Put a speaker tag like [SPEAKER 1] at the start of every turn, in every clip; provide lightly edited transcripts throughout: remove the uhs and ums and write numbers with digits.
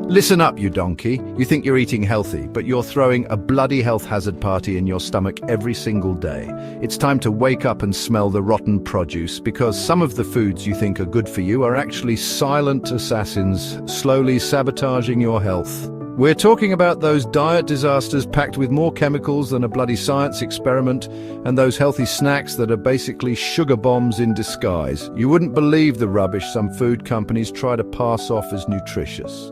[SPEAKER 1] Listen up, you donkey. You think you're eating healthy, but you're throwing a bloody health hazard party in your stomach every single day. It's time to wake up and smell the rotten produce, because some of the foods you think are good for you are actually silent assassins, slowly sabotaging your health. We're talking about those diet disasters packed with more chemicals than a bloody science experiment, and those healthy snacks that are basically sugar bombs in disguise. You wouldn't believe the rubbish some food companies try to pass off as nutritious.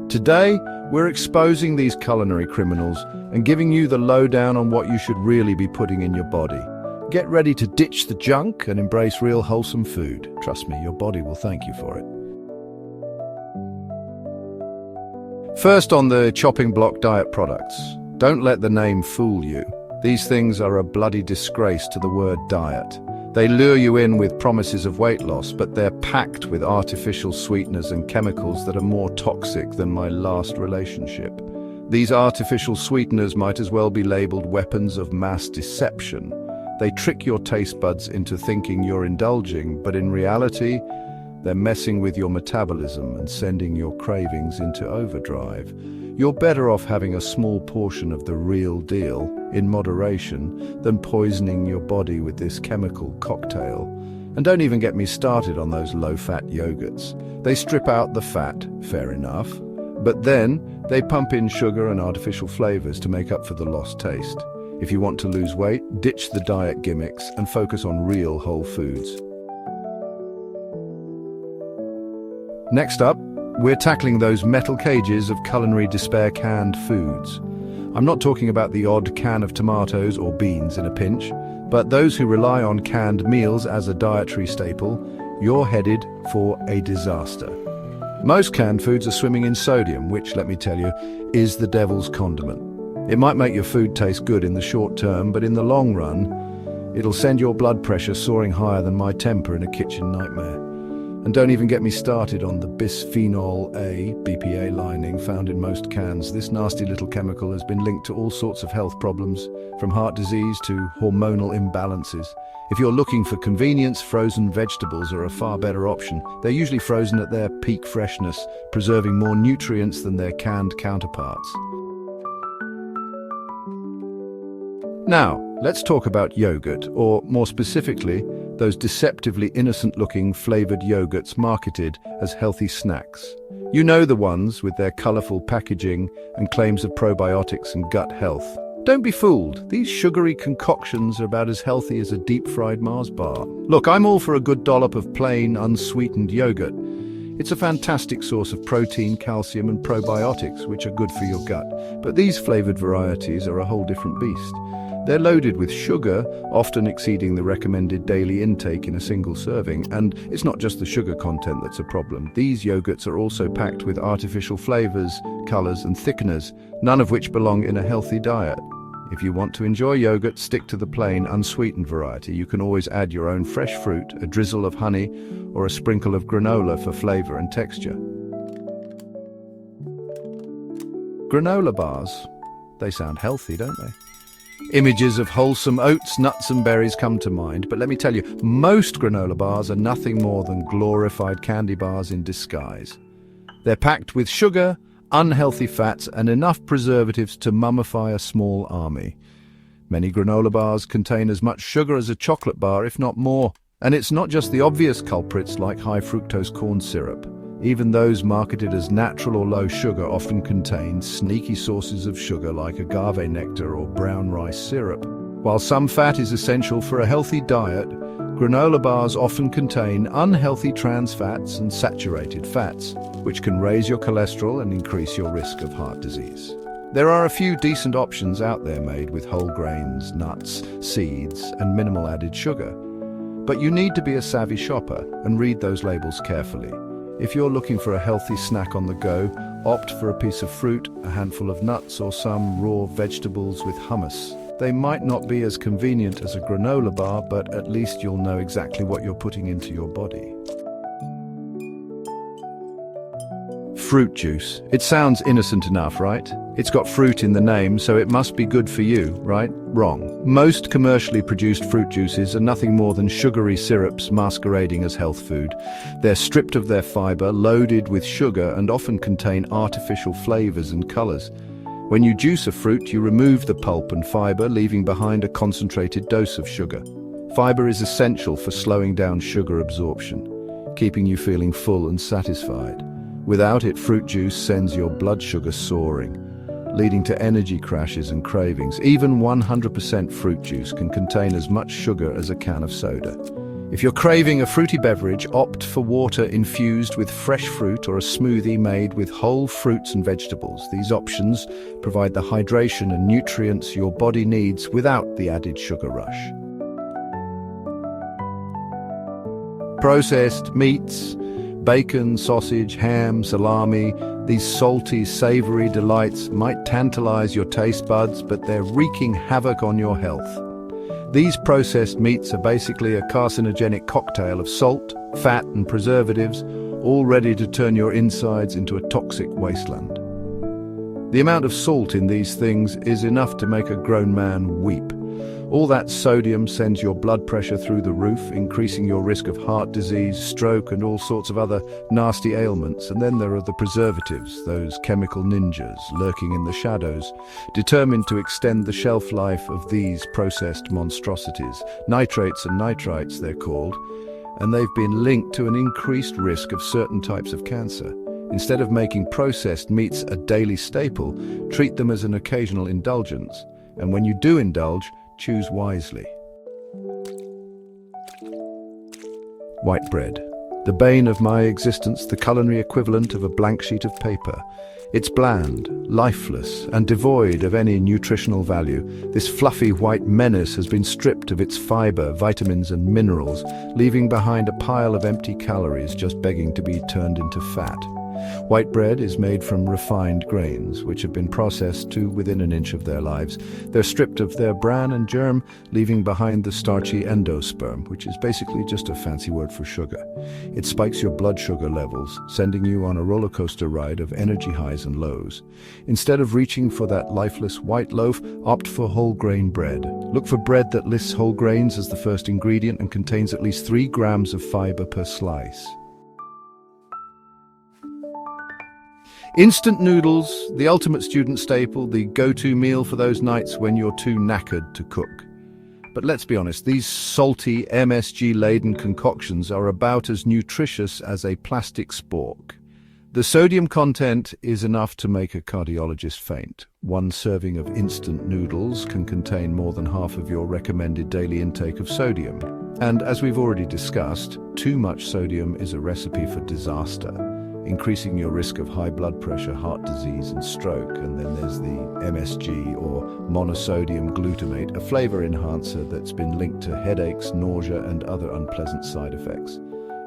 [SPEAKER 1] Today, we're exposing these culinary criminals and giving you the lowdown on what you should really be putting in your body. Get ready to ditch the junk and embrace real wholesome food. Trust me, your body will thank you for it. First, on the chopping block diet products. Don't let the name fool you. These things are a bloody disgrace to the word diet. They lure you in with promises of weight loss, but they're packed with artificial sweeteners and chemicals that are more toxic than my last relationship. These artificial sweeteners might as well be labeled weapons of mass deception. They trick your taste buds into thinking you're indulging, but in reality, they're messing with your metabolism and sending your cravings into overdrive. You're better off having a small portion of the real deal, in moderation, than poisoning your body with this chemical cocktail. And don't even get me started on those low-fat yogurts. They strip out the fat, fair enough, but then they pump in sugar and artificial flavors to make up for the lost taste. If you want to lose weight, ditch the diet gimmicks and focus on real whole foods. Next up, we're tackling those metal cages of culinary despair canned foods. I'm not talking about the odd can of tomatoes or beans in a pinch, but those who rely on canned meals as a dietary staple. You're headed for a disaster. Most canned foods are swimming in sodium, which, let me tell you, is the devil's condiment. It might make your food taste good in the short term, but in the long run, it'll send your blood pressure soaring higher than my temper in a kitchen nightmare. And don't even get me started on the bisphenol A, BPA lining found in most cans. This nasty little chemical has been linked to all sorts of health problems, from heart disease to hormonal imbalances. If you're looking for convenience, frozen vegetables are a far better option. They're usually frozen at their peak freshness, preserving more nutrients than their canned counterparts. Now, let's talk about yogurt, or more specifically, those deceptively innocent-looking flavored yogurts marketed as healthy snacks. You know the ones with their colorful packaging and claims of probiotics and gut health. Don't be fooled. These sugary concoctions are about as healthy as a deep-fried Mars bar. Look, I'm all for a good dollop of plain, unsweetened yogurt. It's a fantastic source of protein, calcium, and probiotics, which are good for your gut. But these flavored varieties are a whole different beast. They're loaded with sugar, often exceeding the recommended daily intake in a single serving. And it's not just the sugar content that's a problem. These yogurts are also packed with artificial flavors, colors, and thickeners, none of which belong in a healthy diet. If you want to enjoy yogurt, stick to the plain, unsweetened variety. You can always add your own fresh fruit, a drizzle of honey, or a sprinkle of granola for flavor and texture. Granola bars, they sound healthy, don't they? Images of wholesome oats, nuts and berries come to mind, but let me tell you, most granola bars are nothing more than glorified candy bars in disguise. They're packed with sugar, unhealthy fats, and enough preservatives to mummify a small army. Many granola bars contain as much sugar as a chocolate bar, if not more. And it's not just the obvious culprits like high fructose corn syrup. Even those marketed as natural or low sugar often contain sneaky sources of sugar like agave nectar or brown rice syrup. While some fat is essential for a healthy diet, granola bars often contain unhealthy trans fats and saturated fats, which can raise your cholesterol and increase your risk of heart disease. There are a few decent options out there made with whole grains, nuts, seeds, and minimal added sugar. But you need to be a savvy shopper and read those labels carefully. If you're looking for a healthy snack on the go, opt for a piece of fruit, a handful of nuts, or some raw vegetables with hummus. They might not be as convenient as a granola bar, but at least you'll know exactly what you're putting into your body. Fruit juice. It sounds innocent enough, right? It's got fruit in the name, so it must be good for you, right? Wrong. Most commercially produced fruit juices are nothing more than sugary syrups masquerading as health food. They're stripped of their fiber, loaded with sugar, and often contain artificial flavors and colors. When you juice a fruit, you remove the pulp and fiber, leaving behind a concentrated dose of sugar. Fiber is essential for slowing down sugar absorption, keeping you feeling full and satisfied. Without it, fruit juice sends your blood sugar soaring, leading to energy crashes and cravings. Even 100% fruit juice can contain as much sugar as a can of soda. If you're craving a fruity beverage, opt for water infused with fresh fruit or a smoothie made with whole fruits and vegetables. These options provide the hydration and nutrients your body needs without the added sugar rush. Processed meats, bacon, sausage, ham, salami, these salty, savory delights might tantalize your taste buds, but they're wreaking havoc on your health. These processed meats are basically a carcinogenic cocktail of salt, fat, and preservatives, all ready to turn your insides into a toxic wasteland. The amount of salt in these things is enough to make a grown man weep. All that sodium sends your blood pressure through the roof, increasing your risk of heart disease, stroke, and all sorts of other nasty ailments. And then there are the preservatives, those chemical ninjas lurking in the shadows, determined to extend the shelf life of these processed monstrosities. Nitrates and nitrites, they're called, and they've been linked to an increased risk of certain types of cancer. Instead of making processed meats a daily staple, treat them as an occasional indulgence. And when you do indulge, choose wisely. White bread. The bane of my existence, the culinary equivalent of a blank sheet of paper. It's bland, lifeless, and devoid of any nutritional value. This fluffy white menace has been stripped of its fiber, vitamins, and minerals, leaving behind a pile of empty calories just begging to be turned into fat. White bread is made from refined grains, which have been processed to within an inch of their lives. They're stripped of their bran and germ, leaving behind the starchy endosperm, which is basically just a fancy word for sugar. It spikes your blood sugar levels, sending you on a roller coaster ride of energy highs and lows. Instead of reaching for that lifeless white loaf, opt for whole grain bread. Look for bread that lists whole grains as the first ingredient and contains at least 3 grams of fiber per slice. Instant noodles, the ultimate student staple, the go-to meal for those nights when you're too knackered to cook. But let's be honest, these salty, MSG-laden concoctions are about as nutritious as a plastic spork. The sodium content is enough to make a cardiologist faint. One serving of instant noodles can contain more than half of your recommended daily intake of sodium. And as we've already discussed, too much sodium is a recipe for disaster, increasing your risk of high blood pressure, heart disease, and stroke. And then there's the MSG, or monosodium glutamate, a flavor enhancer that's been linked to headaches, nausea, and other unpleasant side effects.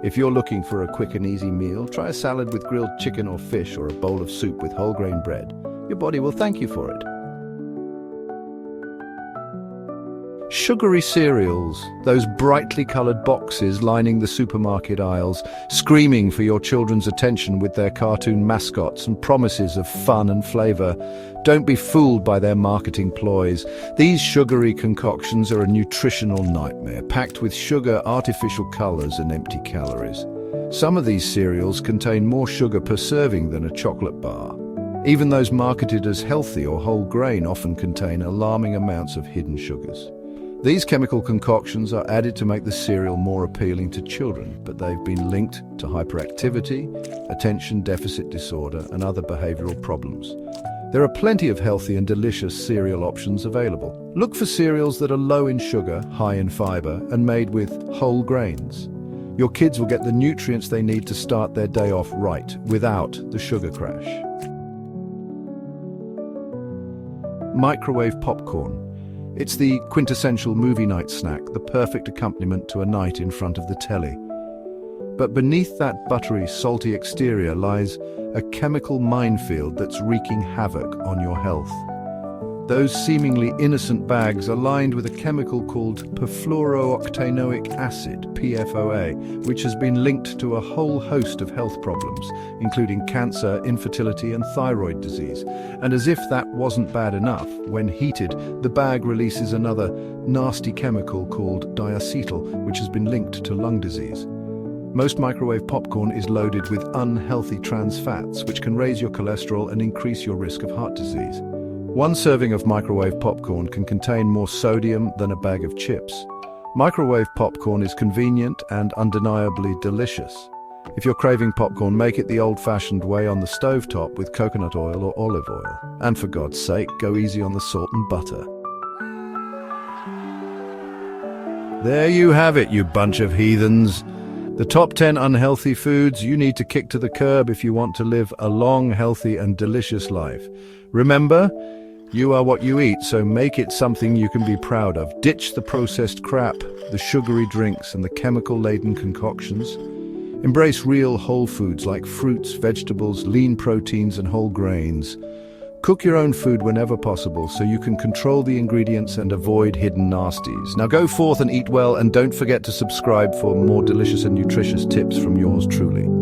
[SPEAKER 1] If you're looking for a quick and easy meal, try a salad with grilled chicken or fish, or a bowl of soup with whole grain bread. Your body will thank you for it. Sugary cereals, those brightly colored boxes lining the supermarket aisles, screaming for your children's attention with their cartoon mascots and promises of fun and flavor. Don't be fooled by their marketing ploys. These sugary concoctions are a nutritional nightmare, packed with sugar, artificial colors, and empty calories. Some of these cereals contain more sugar per serving than a chocolate bar. Even those marketed as healthy or whole grain often contain alarming amounts of hidden sugars. These chemical concoctions are added to make the cereal more appealing to children, but they've been linked to hyperactivity, attention deficit disorder, and other behavioral problems. There are plenty of healthy and delicious cereal options available. Look for cereals that are low in sugar, high in fiber, and made with whole grains. Your kids will get the nutrients they need to start their day off right, without the sugar crash. Microwave popcorn. It's the quintessential movie night snack, the perfect accompaniment to a night in front of the telly. But beneath that buttery, salty exterior lies a chemical minefield that's wreaking havoc on your health. Those seemingly innocent bags are lined with a chemical called perfluorooctanoic acid, PFOA, which has been linked to a whole host of health problems, including cancer, infertility, and thyroid disease. And as if that wasn't bad enough, when heated, the bag releases another nasty chemical called diacetyl, which has been linked to lung disease. Most microwave popcorn is loaded with unhealthy trans fats, which can raise your cholesterol and increase your risk of heart disease. One serving of microwave popcorn can contain more sodium than a bag of chips. Microwave popcorn is convenient and undeniably delicious. If you're craving popcorn, make it the old-fashioned way on the stovetop with coconut oil or olive oil. And for God's sake, go easy on the salt and butter. There you have it, you bunch of heathens. The top 10 unhealthy foods you need to kick to the curb if you want to live a long, healthy, and delicious life. Remember, you are what you eat, so make it something you can be proud of. Ditch the processed crap, the sugary drinks, and the chemical-laden concoctions. Embrace real whole foods like fruits, vegetables, lean proteins, and whole grains. Cook your own food whenever possible so you can control the ingredients and avoid hidden nasties. Now go forth and eat well, and don't forget to subscribe for more delicious and nutritious tips from yours truly.